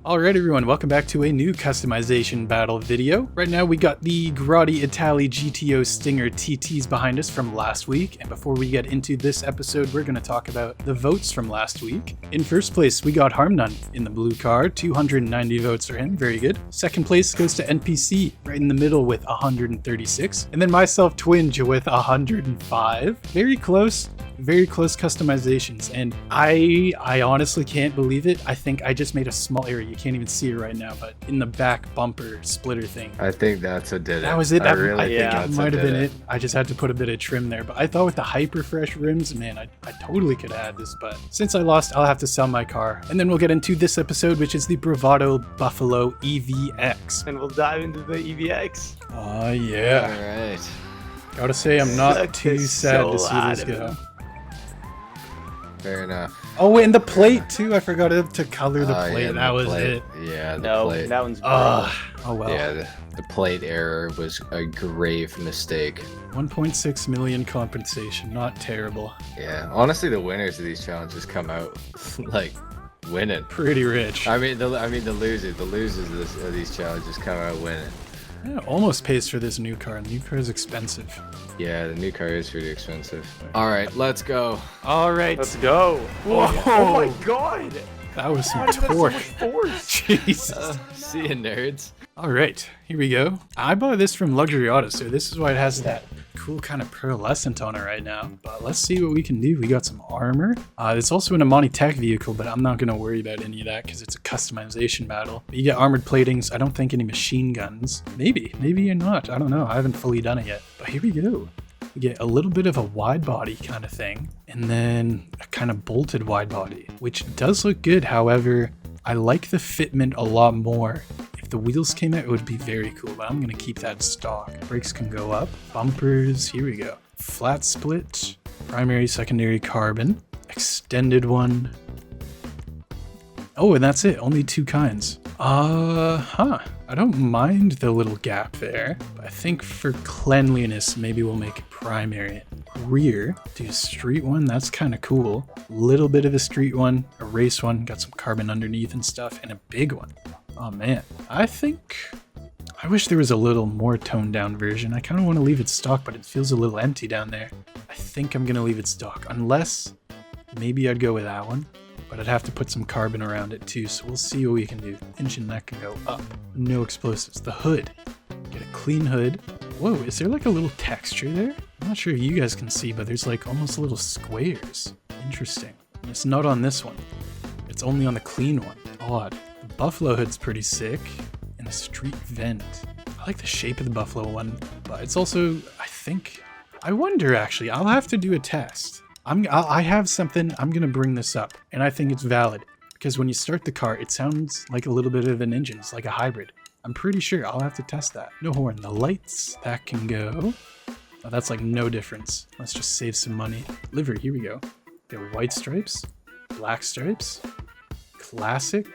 Alright everyone, welcome back to a new customization battle video. Right now we got the Grotti Itali GTO Stinger TTs behind us from last week, and before we get into this episode, we're going to talk about the votes from last week. In first place, we got Harmnun in the blue car, 290 votes for him, very good. Second place goes to NPC, right in the middle with 136, and then myself, Twinge, with 105. Very close customizations, and I honestly can't believe it. I think I just made a small error. You can't even see it right now, but in the back bumper splitter thing. I think that's what did it. That was it. I think it might have been it. I just had to put a bit of trim there, but I thought with the hyper fresh rims, man, I totally could have had this, but since I lost, I'll have to sell my car. And then we'll get into this episode, which is the Bravado Buffalo EVX. And we'll dive into the EVX. Oh yeah. All right. Gotta say, I'm not too sad to see this go. Fair enough. Oh, and the plate too. I forgot to color the plate. Yeah, that was plate. it. Yeah, No, plate. that one's Oh well. Yeah, the plate error was a grave mistake. 1.6 million compensation. Not terrible. Yeah, honestly, the winners of these challenges come out like winning. Pretty rich. I mean, the losers of these challenges come out winning. Yeah, almost pays for this new car. The new car is expensive. Yeah, the new car is pretty expensive. All right, let's go. All right. Let's go. Whoa. Oh my god. That was some Why did that torque. so much force? Jesus. See you, nerds. All right, here we go. I bought this from Luxury Auto, so this is why it has that cool kind of pearlescent on it right now. But let's see what we can do. We got some armor. It's also an Amani Tech vehicle, but I'm not going to worry about any of that because it's a customization battle. But you get armored platings. I don't think any machine guns. Maybe you're not. I don't know. I haven't fully done it yet. But here we go. You get a little bit of a wide body kind of thing, and then a kind of bolted wide body, which does look good. However, I like the fitment a lot more. If the wheels came out, it would be very cool, but I'm going to keep that stock. Brakes can go up. Bumpers, here we go. Flat split, primary, secondary carbon, extended one. Oh, and that's it. Only two kinds. I don't mind the little gap there, but I think for cleanliness, maybe we'll make it primary. Rear, do a street one. That's kind of cool. Little bit of a street one, a race one, got some carbon underneath and stuff, and a big one. Oh man, I wish there was a little more toned down version. I kind of want to leave it stock, but it feels a little empty down there. I think I'm going to leave it stock, unless maybe I'd go with that one, but I'd have to put some carbon around it too, so we'll see what we can do. Engine neck can go up. No explosives. The hood. Get a clean hood. Whoa, is there like a little texture there? I'm not sure if you guys can see, but there's like almost little squares. Interesting. It's not on this one. It's only on the clean one. Odd. The Buffalo hood's pretty sick. And the street vent. I like the shape of the Buffalo one, but it's also, I wonder actually, I'll have to do a test. I have something, I'm gonna bring this up, and I think it's valid, because when you start the car, it sounds like a little bit of an engine. It's like a hybrid. I'm pretty sure. I'll have to test that. No horn. The lights, that can go. Oh, that's like no difference. Let's just save some money. Livery, here we go. There are white stripes, black stripes, classic.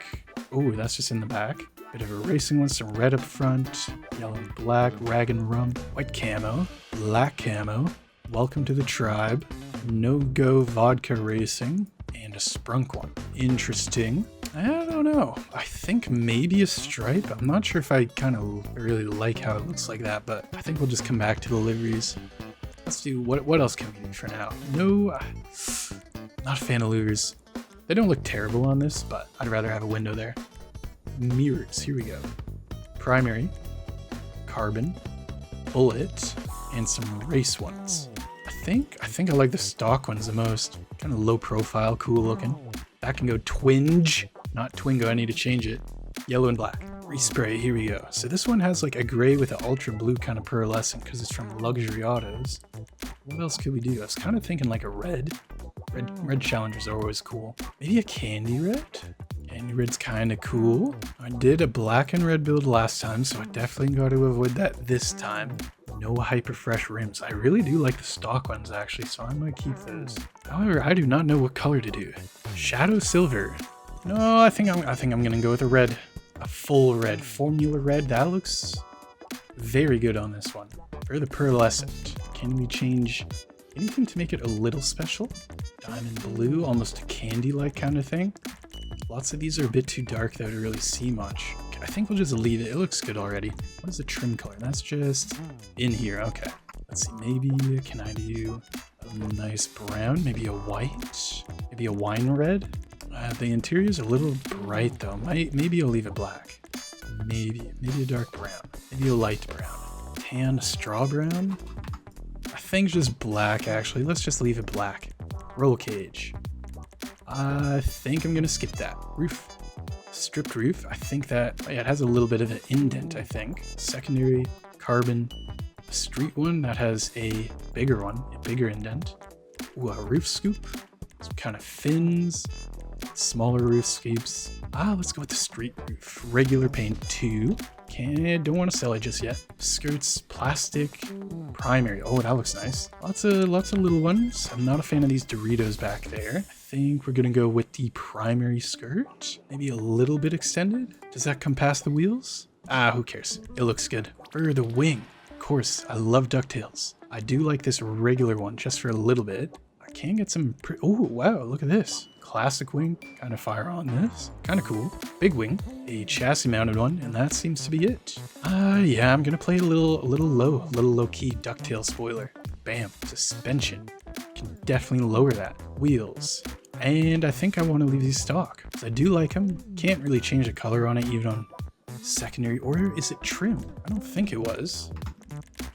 Oh, that's just in the back. Bit of a racing one, some red up front, yellow and black, rag and rum, white camo, black camo. Welcome to the tribe. No-go vodka racing, and a sprunk one. Interesting. I don't know. I think maybe a stripe. I'm not sure if I kind of really like how it looks like that, but I think we'll just come back to the liveries. Let's do, what else can we do for now? No, not a fan of louvers. They don't look terrible on this, but I'd rather have a window there. Mirrors, here we go. Primary, carbon, bullet, and some race ones. I think I like the stock ones the most. Kind of low profile, cool looking. That can go Twinge, not Twingo. I need to change it. Yellow and black. Respray, here we go. So this one has like a gray with an ultra blue kind of pearlescent because it's from Luxury Autos. What else could we do? I was kind of thinking like a red. Red Challengers are always cool. Maybe a candy red? Candy red's kind of cool. I did a black and red build last time, so I definitely got to avoid that this time. No hyper fresh rims. I really do like the stock ones actually, so I might keep those. However, I do not know what color to do. Shadow silver. No, I think I'm gonna go with a red. A full red. Formula red. That looks very good on this one. For the pearlescent, can we change anything to make it a little special? Diamond blue, almost a candy-like kind of thing. Lots of these are a bit too dark though to really see much. I think we'll just leave it. It looks good already. What is the trim color? That's just in here. Okay. Let's see. Maybe can I do a nice brown? Maybe a white? Maybe a wine red? The interior's a little bright though. Maybe I'll leave it black. Maybe a dark brown. Maybe a light brown. Tan straw brown? I think just black actually. Let's just leave it black. Roll cage. I think I'm gonna skip that. Roof. Stripped roof. I think that yeah, it has a little bit of an indent, I think. Secondary, carbon. A street one that has a bigger one, a bigger indent. Ooh, a roof scoop. Some kind of fins. Smaller roof scoops. Let's go with the street roof. Regular paint 2. Don't want to sell it just yet. Skirts, plastic, primary. Oh, that looks nice. Lots of little ones. I'm not a fan of these Doritos back there. I think we're gonna go with the primary skirt. Maybe a little bit extended. Does that come past the wheels? Who cares? It looks good. For the wing, of course, I love DuckTales. I do like this regular one just for a little bit. I can get some. Oh wow! Look at this. Classic wing, kind of fire on this. Kind of cool. Big wing, a chassis mounted one, and that seems to be it. Yeah, I'm gonna play a little low key DuckTales spoiler. Bam, suspension. Can definitely lower that. Wheels. And I think I want to leave these stock. 'Cause I do like them. Can't really change the color on it even on secondary. Or is it trim? I don't think it was.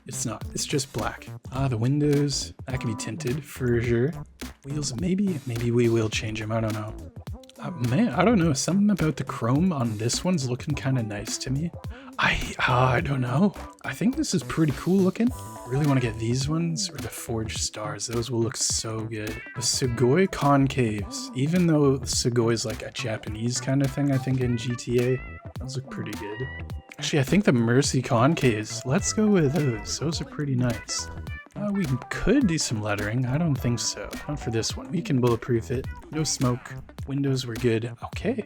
It's not. It's just black. The windows, that can be tinted for sure. Wheels, maybe we will change them. I don't know. Man, I don't know. Something about the chrome on this one's looking kind of nice to me. I don't know. I think this is pretty cool looking. Really want to get these ones or the forged stars. Those will look so good. The Sugoi concaves, even though Sugoi is like a Japanese kind of thing, I think in GTA, those look pretty good. Actually, I think the Mercy concaves, let's go with those. Those are pretty nice. We could do some lettering. I don't think so. Not for this one. We can bulletproof it. No smoke. Windows were good. Okay.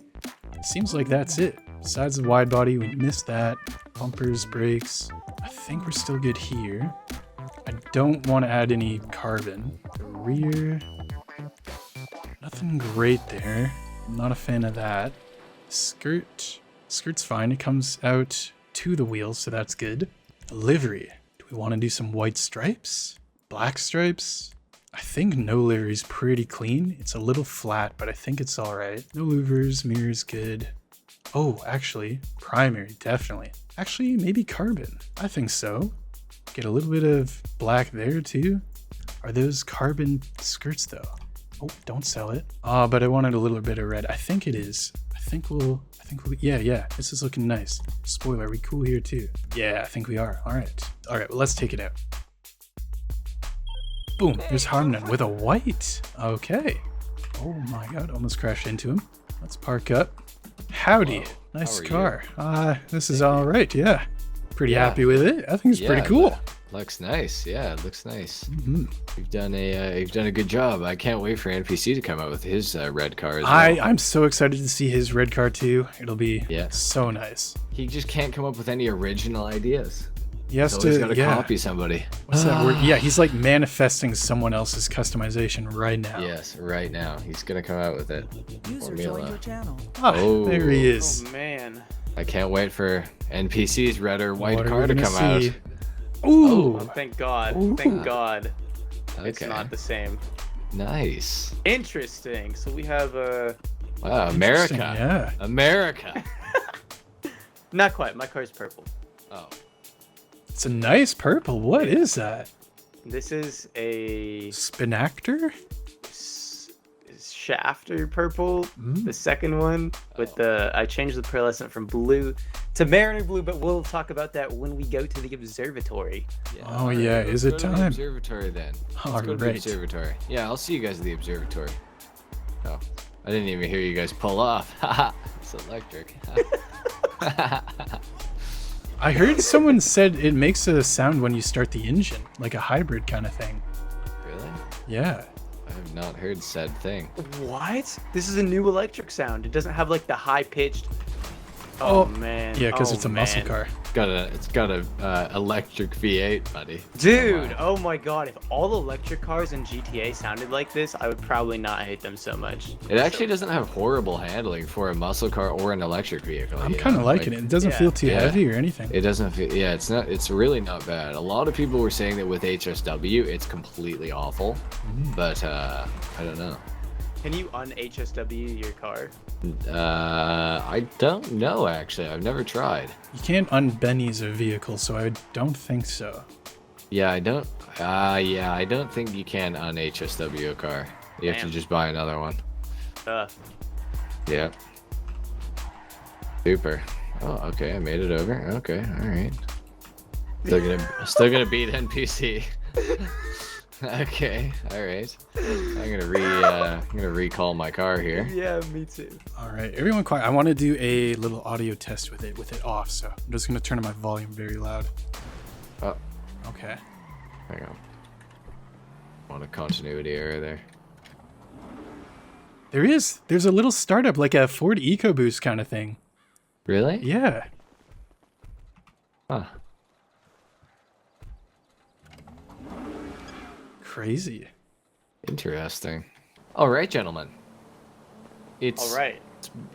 Seems like that's it. Besides the wide body, we missed that. Bumpers, brakes. I think we're still good here. I don't want to add any carbon. The rear. Nothing great there. I'm not a fan of that. Skirt. Skirt's fine. It comes out to the wheels, so that's good. Livery. Do we want to do some white stripes? Black stripes? I think no livery's pretty clean. It's a little flat, but I think it's all right. No louvers, mirrors good. Oh, actually, primary, definitely. Actually, maybe carbon. I think so. Get a little bit of black there too. Are those carbon skirts though? Oh, don't sell it. But I wanted a little bit of red. I think it is. I think we'll, yeah, this is looking nice. Spoiler, are we cool here too? Yeah, I think we are. All right, well, let's take it out. Boom, there's Harmon with a white. Okay. Oh my God, almost crashed into him. Let's park up. Howdy, nice car. This is all right, yeah. Pretty happy with it. I think it's pretty cool. Looks nice. Yeah, it looks nice. Mm-hmm. You've done a good job. I can't wait for NPC to come out with his red car as well. I'm so excited to see his red car too. It'll be so nice. He just can't come up with any original ideas. He has He's got to copy somebody. What's that word? Yeah, he's like manifesting someone else's customization right now. Yes, right now. He's gonna come out with it. User joined your channel. Oh, there he is. Oh man. I can't wait for NPC's red or white car to come out. Ooh. Oh, thank God. Ooh. Thank God. Okay. It's not the same. Nice. Interesting. So we have wow, America. Yeah. America. Not quite. My car's purple. Oh. It's a nice purple. What is that? This is a Spinactor? shafter purple. The second one with I changed the pearlescent from blue to mariner blue, but we'll talk about that when we go to the observatory. Yeah, oh yeah, is it time? Observatory then. Let's go to the observatory. Yeah, I'll see you guys at the observatory. Oh, I didn't even hear you guys pull off. Haha, it's electric. I heard someone said it makes a sound when you start the engine, like a hybrid kind of thing. Really? Yeah. I have not heard said thing. What? This is a new electric sound. It doesn't have like the high pitched. Oh man. Yeah, because Oh, it's a muscle man. car. It's got a electric V8, buddy. Dude, Come on. oh my god, if all electric cars in GTA sounded like this, I would probably not hate them so much. It actually doesn't have horrible handling for a muscle car or an electric vehicle. I'm you kind of know? liking it. It doesn't Yeah. feel too Yeah. heavy or anything. It doesn't feel, yeah, it's really not bad. A lot of people were saying that with HSW, it's completely awful, but I don't know. Can you un-HSW your car? I don't know actually. I've never tried. You can't unbennies a vehicle, so I don't think so. Yeah, I don't. Yeah, I don't think you can un-HSW a car. You have to Damn. just buy another one. Uh, Yeah. Super. Oh, okay. I made it over. Okay. All right. Still gonna beat NPC. Okay. All right. I'm gonna recall my car here. yeah, me too. All right, everyone quiet. I want to do a little audio test with it off, so I'm just going to turn my volume very loud. Oh, Okay. hang on. Want a continuity error there. There's a little startup, like a Ford EcoBoost kind of thing. Really? Yeah. Huh. Crazy. Interesting. All right, gentlemen. It's All right.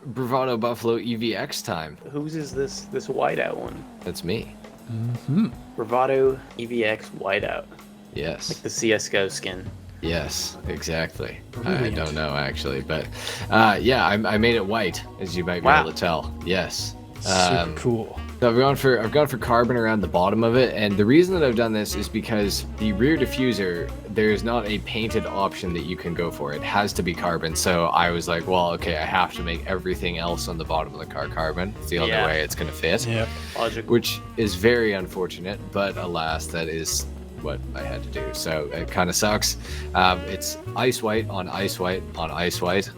Bravado Buffalo EVX time. Whose is this whiteout one? That's me. Bravado EVX whiteout. Yes. The CSGO skin. Yes, exactly. I Brilliant. don't know actually, but yeah, I made it white, as you might be Wow. able to tell. Yes. Super cool. So I've gone for carbon around the bottom of it, and the reason that I've done this is because the rear diffuser, there is not a painted option that you can go for. It has to be carbon. So I was like, well, okay, I have to make everything else on the bottom of the car carbon. It's the only Yeah. way it's gonna fit. Yeah. Logical. Which is very unfortunate, but alas, that is what I had to do. So it kind of sucks. It's ice white on ice white on ice white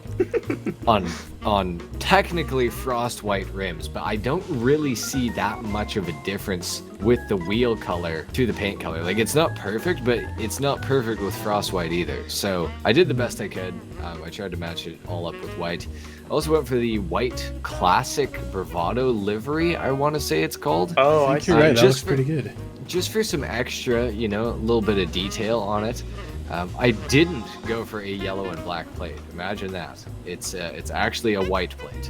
on technically frost white rims, but I don't really see that much of a difference with the wheel color to the paint color. Like, it's not perfect, but it's not perfect with frost white either. So I did the best I could. I tried to match it all up with white. I also went for the white classic Bravado livery, I want to say it's called. Oh, I I think you're see. right. That looks just pretty good. Just for some extra, you know, a little bit of detail on it. I didn't go for a yellow and black plate. Imagine that. It's actually a white plate.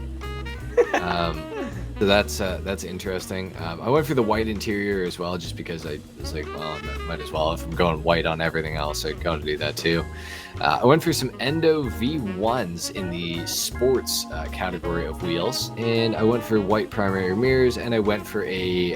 So that's interesting. I went for the white interior as well, just because I was like, well, I might as well. If I'm going white on everything else, I got to do that too. I went for some Endo V1s in the sports category of wheels, and I went for white primary mirrors, and I went for a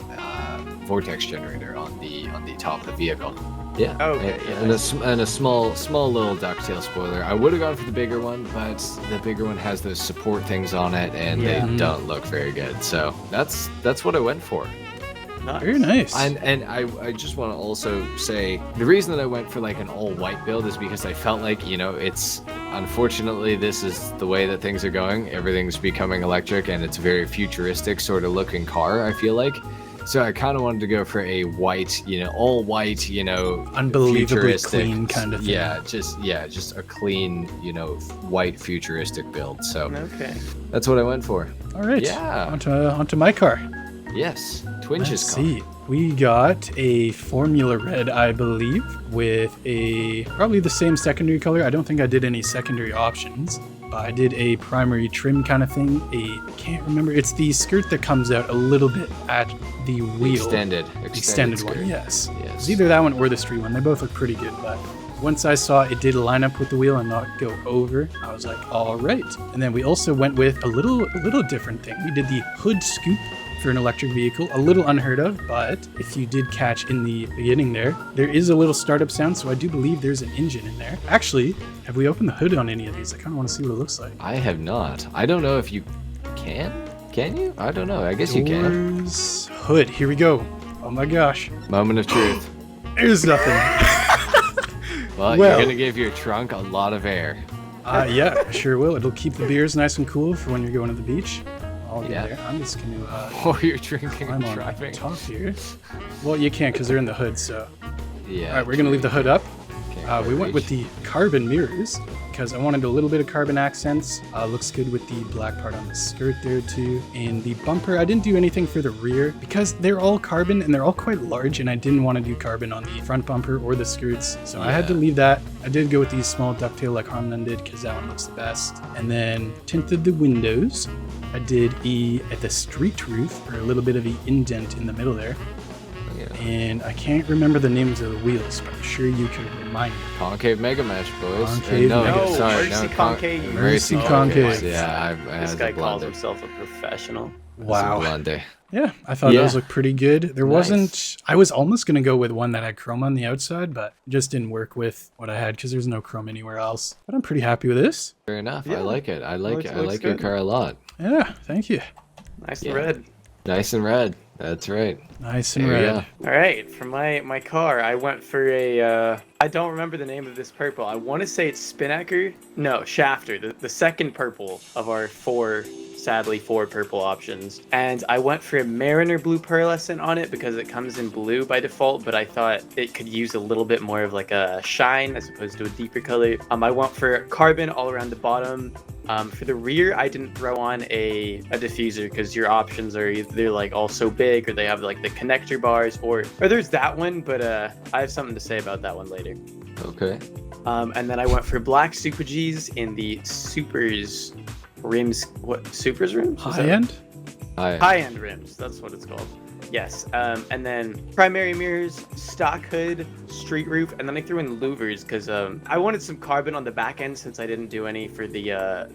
vortex generator on the top of the vehicle. Yeah. Okay, And a small little ducktail spoiler. I would have gone for the bigger one, but the bigger one has those support things on it, and Yeah. they don't look very good. So that's what I went for. Nice. Very nice. And I just want to also say the reason that I went for like an all white build is because I felt like, you know, it's unfortunately this is the way that things are going. Everything's becoming electric, and it's a very futuristic sort of looking car, I feel like. So I kind of wanted to go for a white, you know, all white, you know, Unbelievably futuristic- clean kind of thing. Yeah, just a clean, you know, white futuristic build. So Okay. that's what I went for. All right. Yeah. Onto my car. Yes, Twinges Let's car. see. We got a Formula Red, I believe, with a probably the same secondary color. I don't think I did any secondary options, but I did a primary trim kind of thing. Can't remember. It's the skirt that comes out a little bit at the wheel. Extended One, skirt. yes. Yes. It's either that one or the street one. They both look pretty good, but once I saw it did line up with the wheel and not go over, I was like, all right. And then we also went with a little different thing. We did the hood scoop for an electric vehicle, a little unheard of, but if you did catch in the beginning there is a little startup sound, so I do believe there's an engine in there. Actually, have we opened the hood on any of these? I kind of want to see what it looks like. I have not. I don't know if you can. Can you? I don't know. I guess you can. Doors, hood, here we go. Oh my gosh. Moment of truth. There's nothing. Well, Well. you're gonna give your trunk a lot of air. Yeah, sure will. It'll keep the beers nice and cool for when you're going to the beach. I'll get Yeah. there. I'm just going to While you're drinking climb and on driving. top here. Well, you can't because they're in the hood, so. Yeah. All right, we're going to leave the hood up. Okay. We went with the carbon mirrors because I wanted a little bit of carbon accents. Looks good with the black part on the skirt there too. And the bumper, I didn't do anything for the rear because they're all carbon and they're all quite large, and I didn't want to do carbon on the front bumper or the skirts, so I had to leave that. I did go with these small ducktail like Harmon did because that one looks the best. And then tinted the windows. I did at the street roof for a little bit of an indent in the middle there. And I can't remember the names of the wheels, but I'm sure you could remind me. Concave Mega Mesh, boys. Concave Mega- sorry, Mercy Concave. Mercy Concave. Yeah, This guy calls himself a professional. Wow. Blonde. Yeah, I thought those looked pretty good. There Nice. wasn't. I was almost gonna go with one that had chrome on the outside, but it just didn't work with what I had because there's no chrome anywhere else. But I'm pretty happy with this. Fair enough. Yeah. I like it. I like Looks- it. I looks like your good. car a lot. Yeah, thank you. Nice Yeah. and red. Nice and red. That's right. Nice and There you red. go. All right, for my car, I went for a. I don't remember the name of this purple. I want to say it's Spinnaker. No, Shafter. The second purple of our sadly four purple options. And I went for a Mariner blue pearlescent on it because it comes in blue by default, but I thought it could use a little bit more of like a shine as opposed to a deeper color. I went for carbon all around the bottom. For the rear, I didn't throw on a diffuser because your options are either like all so big or they have like the connector bars or there's that one, but I have something to say about that one later. Okay. And then I went for black Super Gs in the Supers rims. What Supers rims? Is High that- end. High end rims. That's what it's called. Yes. And then primary mirrors, stock hood, street roof, and then I threw in louvers because I wanted some carbon on the back end since I didn't do any for the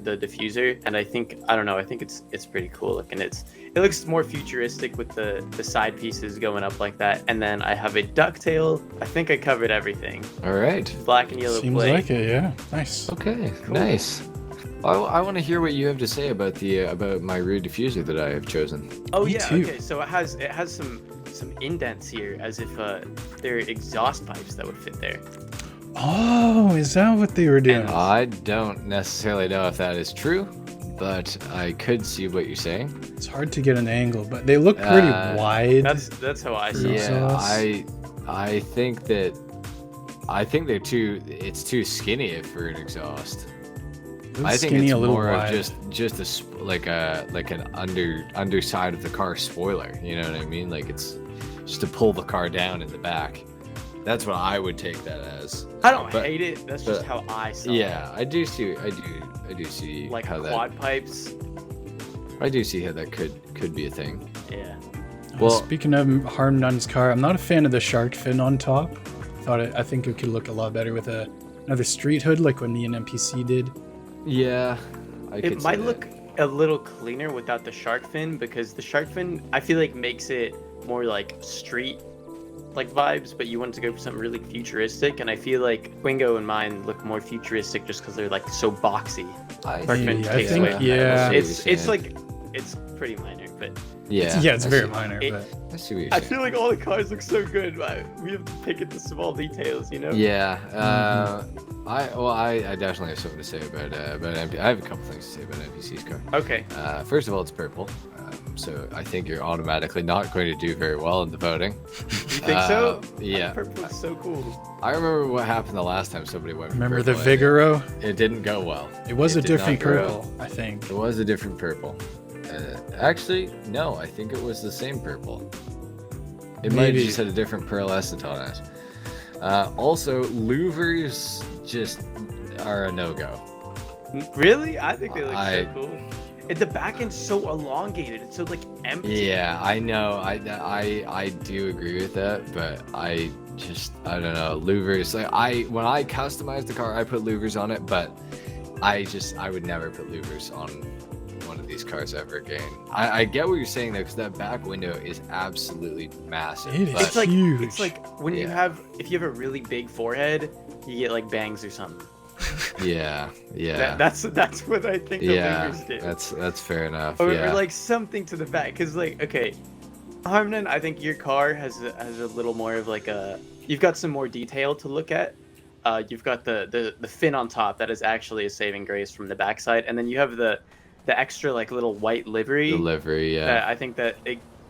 diffuser. And I think it's pretty cool looking. It looks more futuristic with the side pieces going up like that. And then I have a ducktail. I think I covered everything. All right. Black and yellow Seems plate. like it. Yeah. Nice. Okay. Cool. Nice. I want to hear what you have to say about about my rear diffuser that I have chosen. Oh Me yeah, too. okay. So it has some indents here as if they're exhaust pipes that would fit there. Oh, is that what they were doing? I don't necessarily know if that is true, but I could see what you're saying. It's hard to get an angle, but they look pretty wide. That's how I see it. Yeah, I think they're too. It's too skinny for an exhaust. I think Skinny, it's a little more wide. of just like an underside of the car spoiler. You know what I mean? Like it's just to pull the car down in the back. That's what I would take that as. I don't But- hate it. That's just how I saw it. Yeah, I do see. I do see Like how quad pipes. I do see how that could be a thing. Yeah. Well, Speaking of Harm Nunn's car, I'm not a fan of the shark fin on top. I think it could look a lot better with another street hood, like what me and NPC did. yeah, I could It see might that. look a little cleaner without the shark fin because the shark fin I feel like makes it more like street like vibes, but you want to go for something really futuristic, and I feel like Wingo and mine look more futuristic just because they're like so boxy. I Shark fin I takes think, away. yeah. It's like it's pretty minor, but yeah, Yeah, it's I very see- minor, It- but I see what you're I saying. feel like all the cars look so good. We have to pick at the small details, you know? Yeah, I definitely have something to say about NPC. I have a couple things to say about NPC's car. Okay. First of all, it's purple, so I think you're automatically not going to do very well in the voting. You think so? Yeah. Purple is so cool. I remember what happened the last time somebody went. For remember the purple, and Vigoro? It didn't go well. It was a did not different go well. purple, I think. It was a different purple. Actually, no, I think it was the same purple. It might have Maybe. just had a different pearlescent on it. Also, louvers just are a no-go. Really? I think they look I- so cool. And the back end's so elongated. It's so like empty. Yeah, I know. I do agree with that, but I don't know. Louvers. Like when I customized the car, I put louvers on it, but I would never put louvers on one of these cars ever again. I get what you're saying though, because that back window is absolutely massive. It is but- It's like huge. it's like when you Yeah. have if you have a really big forehead, you get like bangs or something. Yeah, yeah, That's what I think the yeah. louvers did. That's fair enough. Or, Yeah. or like something to the back, because like okay, Harmon, I think your car has a little more of like you've got some more detail to look at. You've got the fin on top that is actually a saving grace from the backside, and then you have the extra like little white livery. Delivery. Yeah. That I think that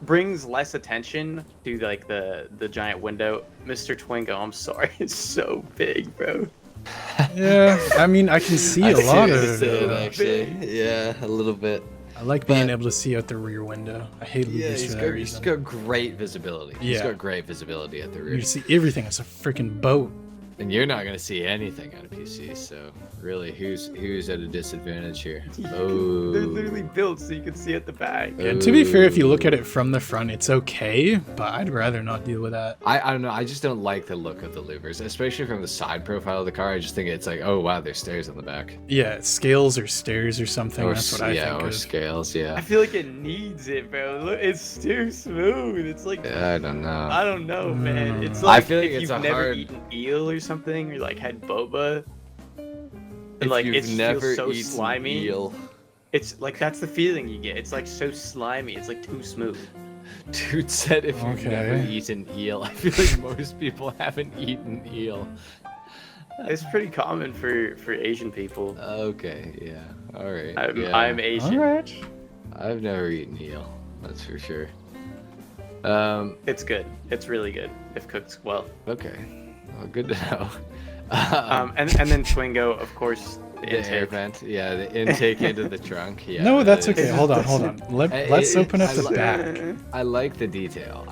brings less attention to like the giant window. Mr. Twingo, I'm sorry, it's so big, bro. Yeah, I mean, I can see I a see lot what of you're it. saying, actually. Yeah, a little bit. I like being But- able to see out the rear window. I hate Yeah, louvers he's for got, that he's reason. got great visibility. He's Yeah. got great visibility at the You rear. see everything. It's a freaking boat. And you're not gonna see anything on a PC, so really, who's at a disadvantage here? They're Oh, literally built so you can see at the back. And to be fair, if you look at it from the front, it's okay, but I'd rather not deal with that. I don't know. I just don't like the look of the louvers, especially from the side profile of the car. I just think it's like, oh wow, there's stairs on the back. Yeah, scales or stairs or something. Or That's what I think or of. scales. I Yeah. feel like it needs it, bro. Look, it's too smooth. It's like I don't know. I don't know, man. It's I like feel like if it's you've a never hard- eaten eel or something, or like had boba, If and like you've it just never feels so eaten slimy. eel, It's like that's the feeling you get. It's like so slimy. It's like too smooth. dude said if you've never Okay. eaten eel, I feel like most people haven't eaten eel. It's pretty common for Asian people. Okay, yeah, all right. I'm, yeah. I'm Asian. Alright. I've never eaten eel, that's for sure. It's good. It's really good if cooked well. Okay, well, good to know. And then Twingo, of course, the The air intake. vent, yeah, the intake into the trunk. Yeah, No, that's that is- okay. Hold on. Let's open up I the li- back. I like the detail.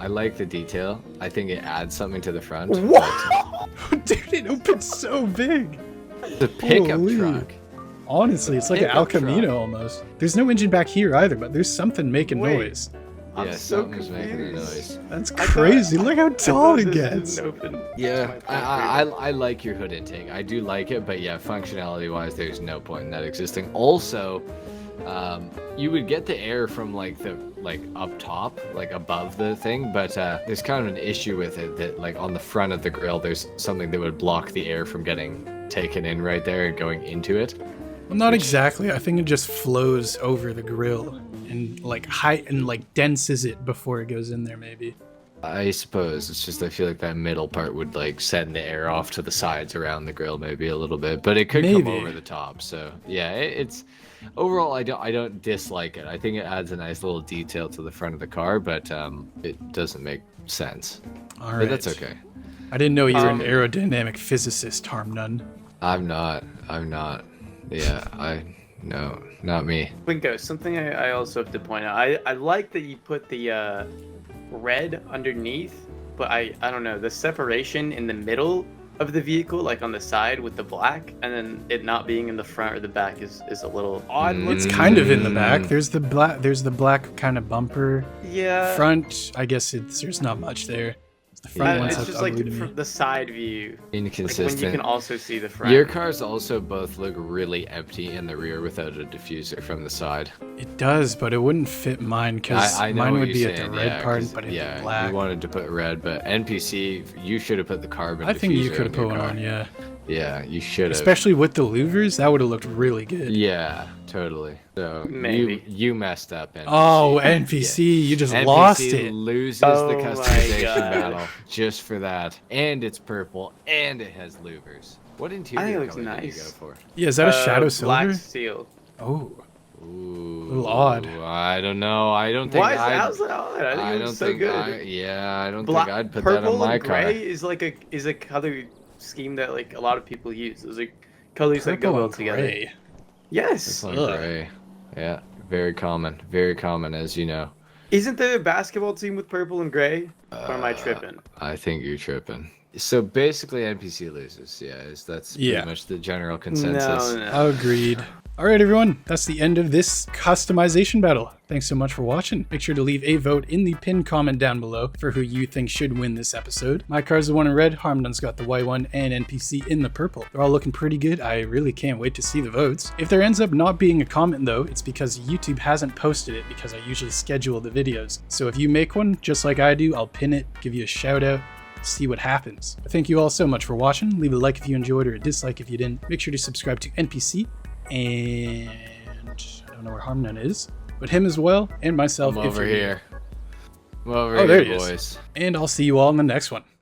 I think it adds something to the front. Whoa! Dude, it opens so big. but The pickup Holy. truck. Honestly, it's like an El Pickup truck. Camino almost. There's no engine back here either, but there's something making Wait. noise. I'm Yeah, so something's making a confused. noise. That's I thought- crazy. Look how I tall thought it this gets. didn't open. Yeah, That's my point. I like your hood intake. I do like it, but yeah, functionality wise, there's no point in that existing. Also, you would get the air from like up top, like above the thing, but there's kind of an issue with it that like on the front of the grill, there's something that would block the air from getting taken in right there and going into it. Well, not exactly. I think it just flows over the grill and like height and like denses it before it goes in there. Maybe. I suppose it's just I feel like that middle part would like send the air off to the sides around the grill maybe a little bit, but it could come Maybe. over the top. So yeah, it's overall I don't dislike it. I think it adds a nice little detail to the front of the car, but it doesn't make sense. All But right. that's okay. I didn't know you were an Um, aerodynamic physicist, Harm None. I'm not. Yeah, no, not me. Winko, something I also have to point out. I like that you put the red underneath, but I don't know, the separation in the middle of the vehicle, like on the side with the black, and then it not being in the front or the back is a little odd. Mm. It's kind of in the back. Mm. There's the black kind of bumper. Yeah. Front, I guess there's not much there. The front Yeah. ones It's look just like ugly to me. from the side view, like when you Inconsistent. can also see the front. Your cars also both look really empty in the rear without a diffuser from the side. It does, but it wouldn't fit mine because I know mine what would be you're at the saying, red yeah, part, 'cause- but at yeah, the black. you wanted to put red, but NPC, you should have put the carbon. I think you diffuser could have your put one car. on, yeah. Yeah, you should have. Especially with the louvers, that would have looked really good. Yeah, totally. So Maybe. you messed up. NPC. Oh, NPC, you just NPC lost it. loses Oh the my customization God. battle just for that, and it's purple, and it has louvers. What interior looks color did you nice. go for? Yeah, is that a shadow Black silver? steel. Oh, Ooh, little odd. I don't know. I don't think Why is I'd. how's that odd? I think I it don't was so think good. I don't Black, think I'd put purple that on my and car. gray is like a color scheme that like a lot of people use. Those are colors that go purple well and together. gray. Yes. It's like Ugh. gray. Yeah, very common, as you know. Isn't there a basketball team with purple and gray? Or am I tripping? I think you're tripping. So basically, NPC loses. Yeah, that's Yeah. pretty much the general consensus. No. Agreed. All right, everyone. That's the end of this customization battle. Thanks so much for watching. Make sure to leave a vote in the pinned comment down below for who you think should win this episode. My car's the one in red, Harmdon's got the white one, and NPC in the purple. They're all looking pretty good. I really can't wait to see the votes. If there ends up not being a comment though, it's because YouTube hasn't posted it because I usually schedule the videos. So if you make one, just like I do, I'll pin it, give you a shout out, see what happens. Thank you all so much for watching. Leave a like if you enjoyed or a dislike if you didn't. Make sure to subscribe to NPC and I don't know where Harmon is, but him as well and myself. I'm if over you're here. I'm over Oh, there here, he is. boys. And I'll see you all in the next one.